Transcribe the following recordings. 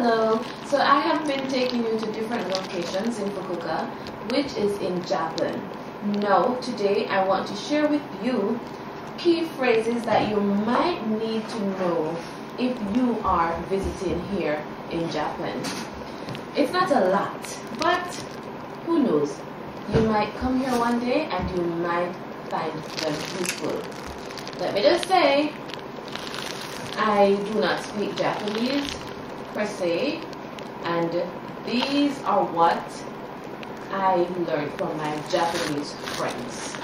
Hello, so I have been taking you to different locations in Fukuoka, which is in Japan. Now, today I want to share with you key phrases that you might need to know if you are visiting here in Japan. It's not a lot, but who knows? You might come here one day and you might find them useful. Let me just say, I do not speak Japanese per se, and these are what I learned from my Japanese friends.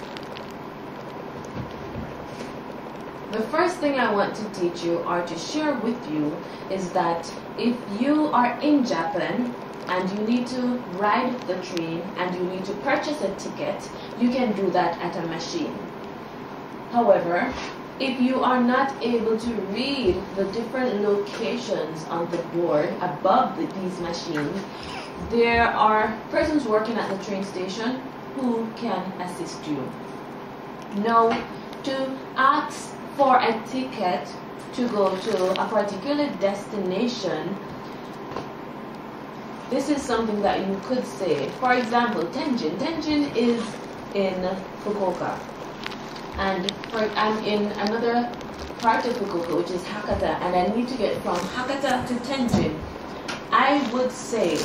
The first thing I want to teach you or to share with you is that if you are in Japan and you need to ride the train and you need to purchase a ticket, you can do that at a machine. However, if you are not able to read the different locations on the board above these machines, there are persons working at the train station who can assist you. Now, to ask for a ticket to go to a particular destination, this is something that you could say. For example, Tenjin. Tenjin is in Fukuoka. And I'm in another part of Fukuoka, which is Hakata, and I need to get from Hakata to Tenjin. I would say,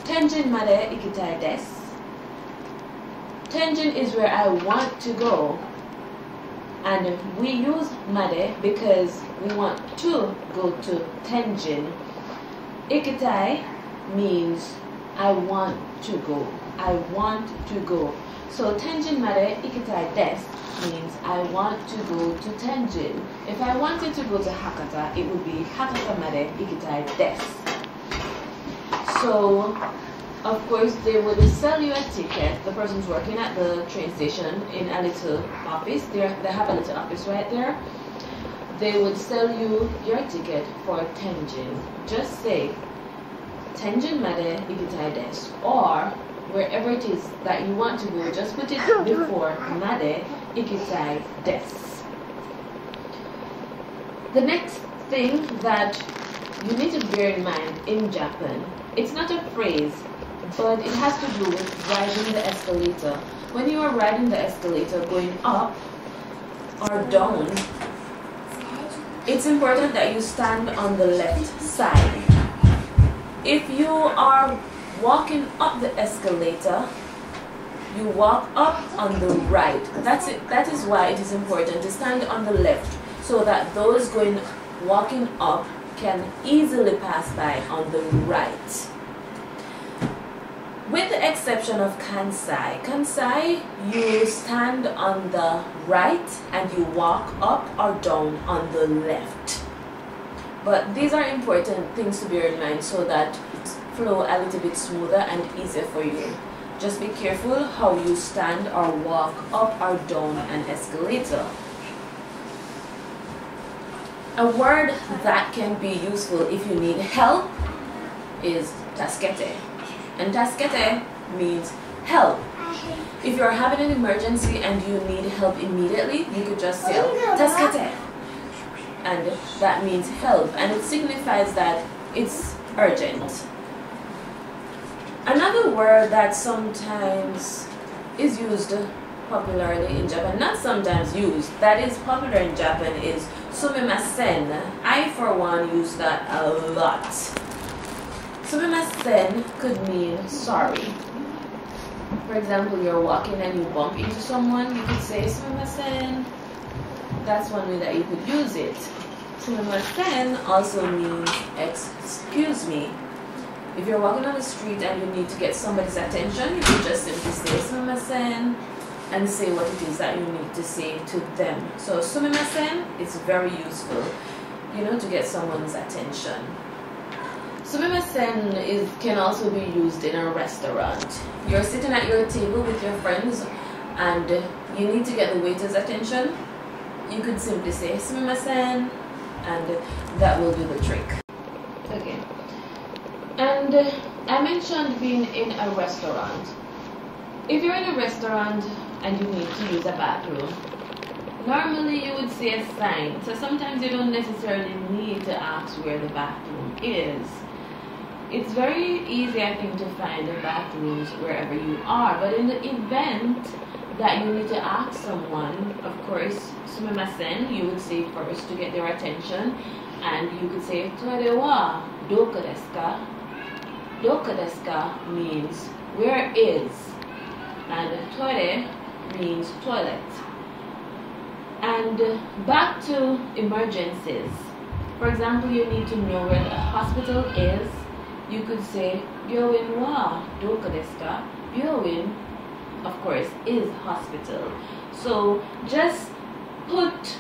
Tenjin made ikitai desu. Tenjin is where I want to go. And we use made because we want to go to Tenjin. Ikitai means I want to go. I want to go. So Tenjin made ikitai desu means I want to go to Tenjin. If I wanted to go to Hakata, it would be Hakata made ikitai desu. So, of course, they would sell you a ticket. The person's working at the train station in a little office. They have a little office right there. They would sell you your ticket for Tenjin. Just say Tenjin made ikitai desu, or wherever it is that you want to go, just put it before made ikitai desu. The next thing that you need to bear in mind in Japan, it's not a phrase, but it has to do with riding the escalator. When you are riding the escalator going up or down, it's important that you stand on the left side. If you are walking up the escalator, you walk up on the right. That's it. That is why it is important to stand on the left, so that those walking up can easily pass by on the right. With the exception of Kansai. Kansai, you stand on the right and you walk up or down on the left. But these are important things to bear in mind so that flow a little bit smoother and easier for you. Just be careful how you stand or walk up or down an escalator. A word that can be useful if you need help is tasukete. And tasukete means help. If you're having an emergency and you need help immediately, you could just say tasukete. And that means help, and it signifies that it's urgent. Another word that sometimes is used popularly in Japan, not sometimes used, that is popular in Japan is sumimasen. I, for one, use that a lot. Sumimasen could mean sorry. For example, you're walking and you bump into someone, you could say sumimasen. That's one way that you could use it. Sumimasen also means excuse me. If you're walking on the street and you need to get somebody's attention, you can just simply say sumimasen and say what it is that you need to say to them. So sumimasen is very useful, to get someone's attention. Sumimasen can also be used in a restaurant. You're sitting at your table with your friends and you need to get the waiter's attention. You could simply say sumimasen and that will do the trick. Okay. And I mentioned being in a restaurant. If you're in a restaurant and you need to use a bathroom, normally you would see a sign. So sometimes you don't necessarily need to ask where the bathroom is. it's very easy, I think, to find the bathrooms wherever you are. But in the event that you need to ask someone, of course, sumimasen, you would say first to get their attention, and you could say toire wa doka desu ka. Doka desu ka means where is, and toire means toilet. And back to emergencies. For example, you need to know where the hospital is. You could say Byōin wa doka desu ka. Byōin, of course, is hospital. So just put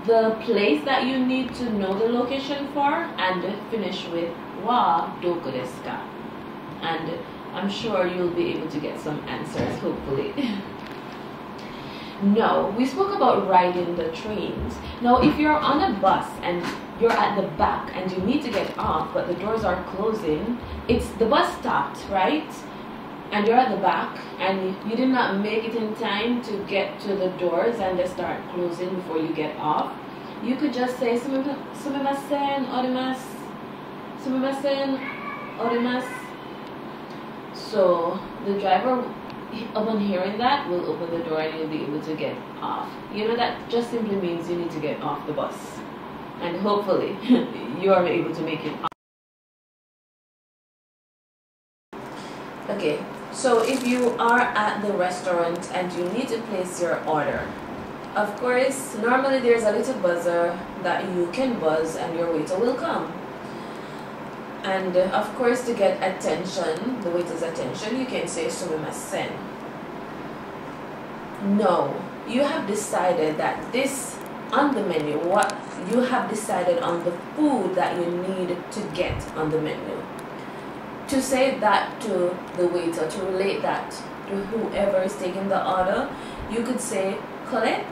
the place that you need to know the location for and finish with wa doka desu ka. And I'm sure you'll be able to get some answers, hopefully. No, we spoke about riding the trains. Now, if you're on a bus and you're at the back and you need to get off, but the doors are closing, it's the bus stopped, right? And you're at the back and you did not make it in time to get to the doors and they start closing before you get off. You could just say sumimasen orimasu, sumimasen orimasu. So the driver, upon hearing that, will open the door and you'll be able to get off. You know, that just simply means you need to get off the bus. And hopefully you are able to make it off. Okay, so if you are at the restaurant and you need to place your order, of course, normally there's a little buzzer that you can buzz and your waiter will come. And of course, to get attention, the waiter's attention, you can say sumimasen. No, you have decided that this on the menu, what you have decided on the food that you need to get on the menu. To say that to the waiter, to relate that to whoever is taking the order, you could say kore,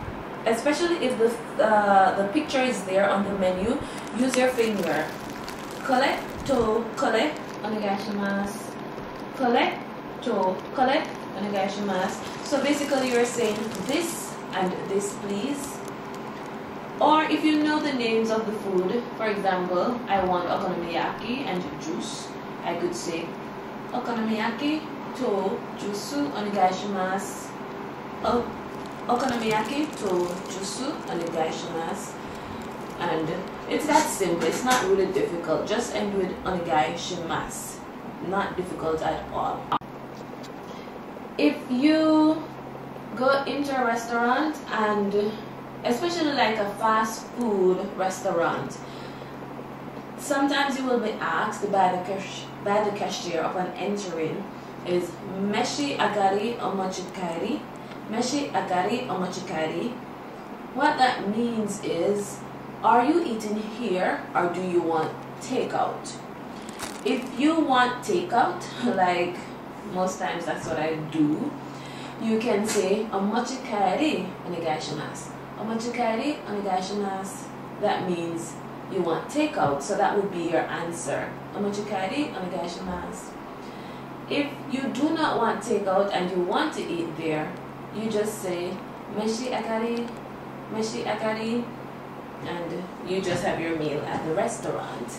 especially if the picture is there on the menu. Use your finger. Kore to kore onegaishimasu. Kore to kore onegaishimasu. So basically you're saying this and this, please. Or if you know the names of the food, for example, I want okonomiyaki and juice, I could say okonomiyaki to juice onegaishimasu. Okonomiyaki to juice onegaishimasu. And it's that simple. It's not really difficult. Just end with onegaishimasu. Not difficult at all. If you go into a restaurant, and especially like a fast food restaurant, sometimes you will be asked by the cashier upon entering is meshi agari omochikaeri. Meshi agari omochikaeri. What that means is, are you eating here or do you want takeout? If you want takeout, like most times that's what I do, you can say omochikaeri onegaishimasu. Omochikaeri onegaishimasu. That means you want takeout, so that would be your answer. Omochikaeri onegaishimasu. If you do not want takeout and you want to eat there, you just say meshi agari, and you just have your meal at the restaurant.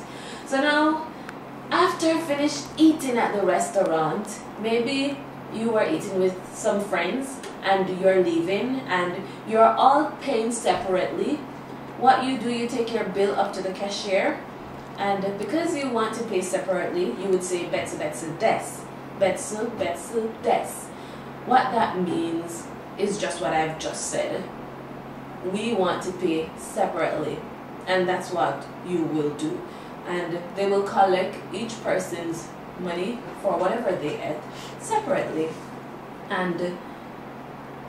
So now, after finished eating at the restaurant, maybe you were eating with some friends and you're leaving and you're all paying separately. What you do, you take your bill up to the cashier, and because you want to pay separately, you would say betsu betsu desu. Betsu betsu desu. What that means is just what I've just said. We want to pay separately, and that's what you will do. And they will collect each person's money for whatever they ate separately, and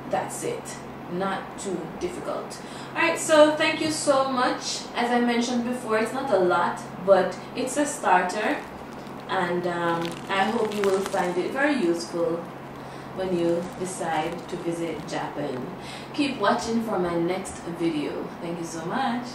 that's it. Not too difficult. Alright, so thank you so much. As I mentioned before, it's not a lot, but it's a starter, and I hope you will find it very useful when you decide to visit Japan. Keep watching for my next video. Thank you so much.